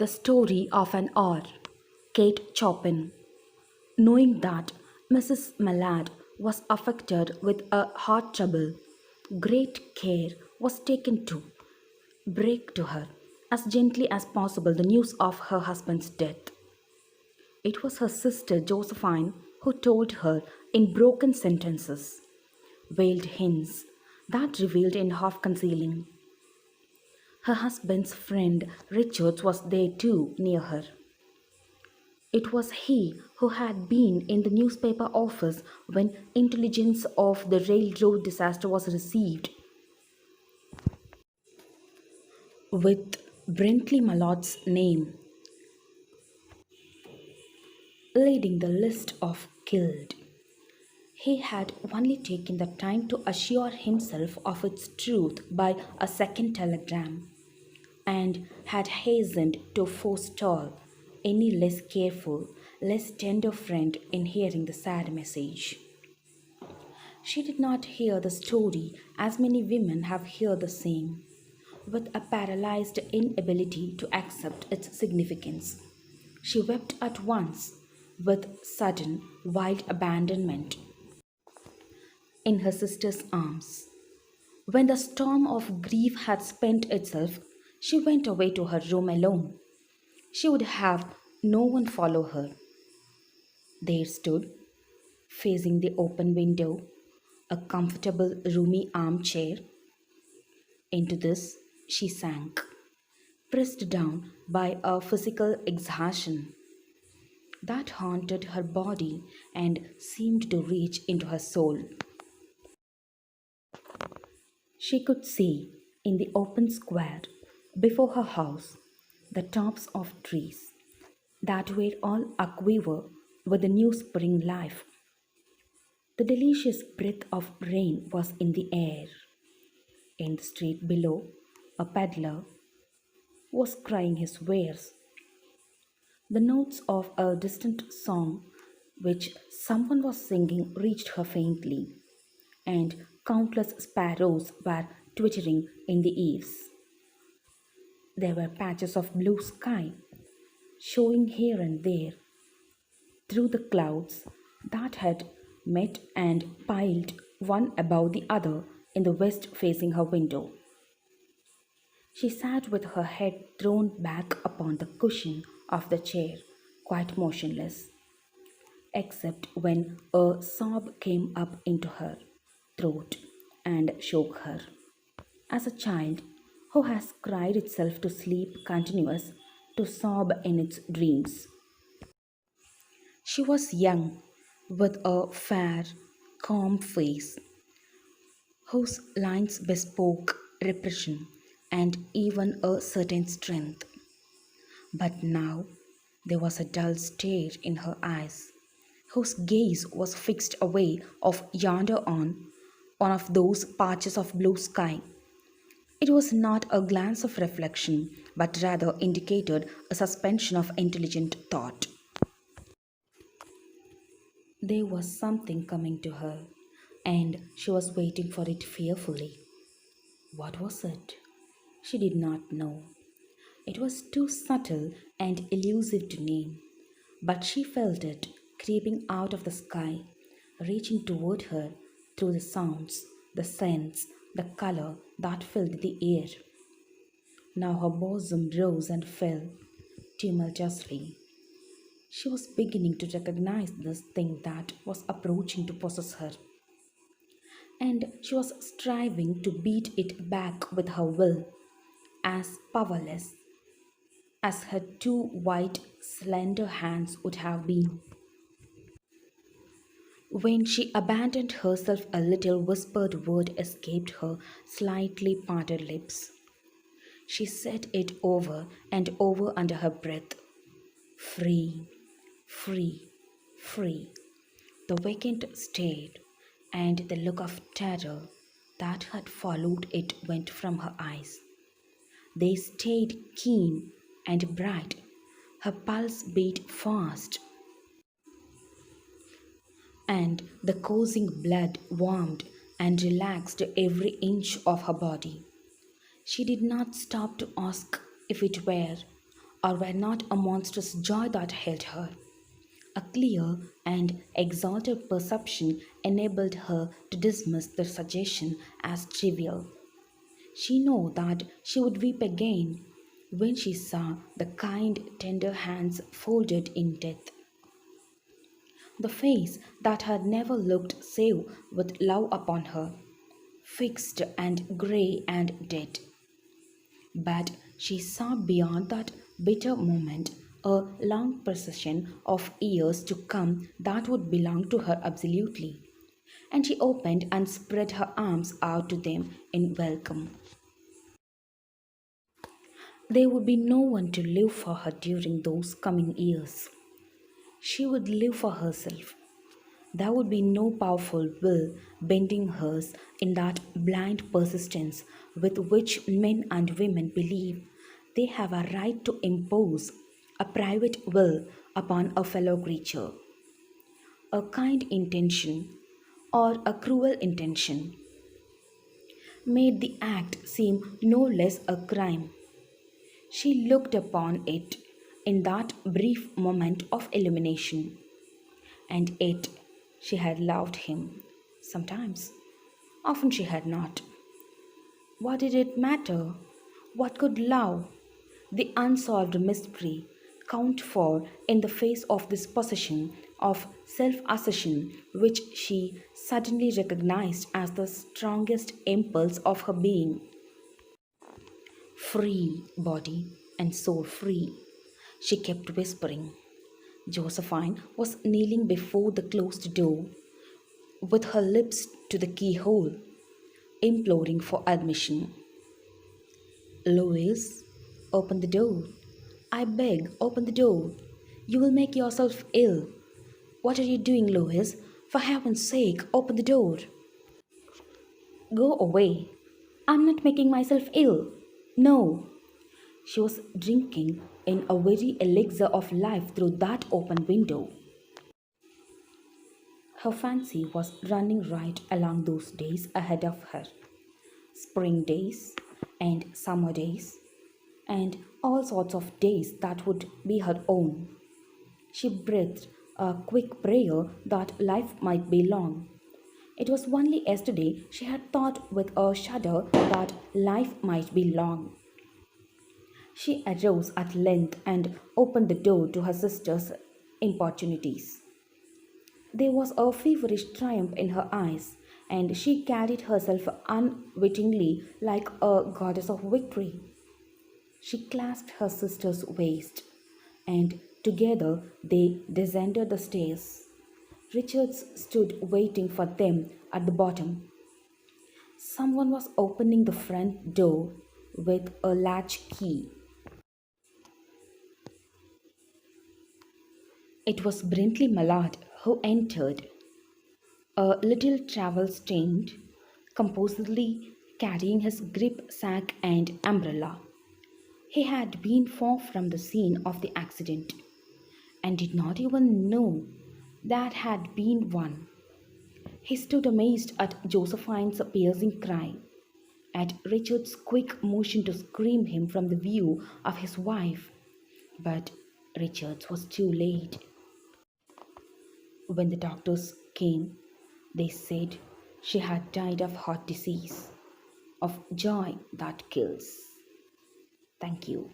The Story of an Hour, Kate Chopin. Knowing that Mrs. Mallard was affected with a heart trouble, great care was taken to break to her as gently as possible the news of her husband's death. It was her sister Josephine who told her in broken sentences, veiled hints that revealed in half concealing. Her husband's friend Richards was there too, near her. It was he who had been in the newspaper office when intelligence of the railroad disaster was received, with Brinkley Mallott's name leading the list of killed. He had only taken the time to assure himself of its truth by a second telegram, and had hastened to forestall any less careful, less tender friend in hearing the sad message. She did not hear the story as many women have heard the same, with a paralyzed inability to accept its significance. She wept at once, with sudden, wild abandonment, in her sister's arms. When the storm of grief had spent itself, she went away to her room alone. She would have no one follow her. There stood, facing the open window, a comfortable, roomy armchair. Into this she sank, pressed down by a physical exhaustion that haunted her body and seemed to reach into her soul. She could see in the open square before her house the tops of trees that were all aquiver with the new spring life. The delicious breath of rain was in the air. In the street below, a peddler was crying his wares. The notes of a distant song which someone was singing reached her faintly, and countless sparrows were twittering in the eaves. There were patches of blue sky showing here and there through the clouds that had met and piled one above the other in the west facing her window. She sat with her head thrown back upon the cushion of the chair, quite motionless, except when a sob came up into her throat and shook her. As a child who has cried itself to sleep continuous to sob in its dreams. She was young, with a fair, calm face, whose lines bespoke repression and even a certain strength. But now there was a dull stare in her eyes, whose gaze was fixed away off yonder on one of those patches of blue sky. It was not a glance of reflection, but rather indicated a suspension of intelligent thought. There was something coming to her, and she was waiting for it fearfully. What was it? She did not know. It was too subtle and elusive to name, but she felt it creeping out of the sky, reaching toward her through the sounds, the scents, the color that filled the air. Now her bosom rose and fell tumultuously. She was beginning to recognize this thing that was approaching to possess her, and she was striving to beat it back with her will, as powerless as her two white, slender hands would have been. When she abandoned herself, a little whispered word escaped her slightly parted lips. She said it over and over under her breath. Free, free, free. The vacant stare and the look of terror that had followed it went from her eyes. They stayed keen and bright. Her pulse beat fast, and the coursing blood warmed and relaxed every inch of her body. She did not stop to ask if it were or were not a monstrous joy that held her. A clear and exalted perception enabled her to dismiss the suggestion as trivial. She knew that she would weep again when she saw the kind, tender hands folded in death. The face that had never looked save with love upon her, fixed and grey and dead. But she saw beyond that bitter moment a long procession of years to come that would belong to her absolutely, and she opened and spread her arms out to them in welcome. There would be no one to live for her during those coming years. She would live for herself. There would be no powerful will bending hers in that blind persistence with which men and women believe they have a right to impose a private will upon a fellow creature. A kind intention or a cruel intention made the act seem no less a crime. She looked upon it in that brief moment of illumination, and yet she had loved him. Sometimes, often she had not. What did it matter? What could love, the unsolved mystery, count for in the face of this possession of self assertion which she suddenly recognized as the strongest impulse of her being? Free, body and soul free, she kept whispering. Josephine was kneeling before the closed door, with her lips to the keyhole, imploring for admission. Louis, open the door. I beg, open the door. You will make yourself ill. What are you doing, Louis? For heaven's sake, open the door. Go away. I'm not making myself ill. No. She was drinking in a very elixir of life through that open window. Her fancy was running right along those days ahead of her, spring days and summer days, and all sorts of days that would be her own. She breathed a quick prayer that life might be long. It was only yesterday she had thought with a shudder that life might be long. She arose at length and opened the door to her sister's importunities. There was a feverish triumph in her eyes, and she carried herself unwittingly like a goddess of victory. She clasped her sister's waist, and together they descended the stairs. Richards stood waiting for them at the bottom. Someone was opening the front door with a latch key. It was Brintley Mallard who entered, a little travel stained, composedly carrying his grip sack and umbrella. He had been far from the scene of the accident and did not even know there had been one. He stood amazed at Josephine's piercing cry, at Richard's quick motion to screen him from the view of his wife. But Richards was too late. When the doctors came, they said she had died of heart disease, of joy that kills. Thank you.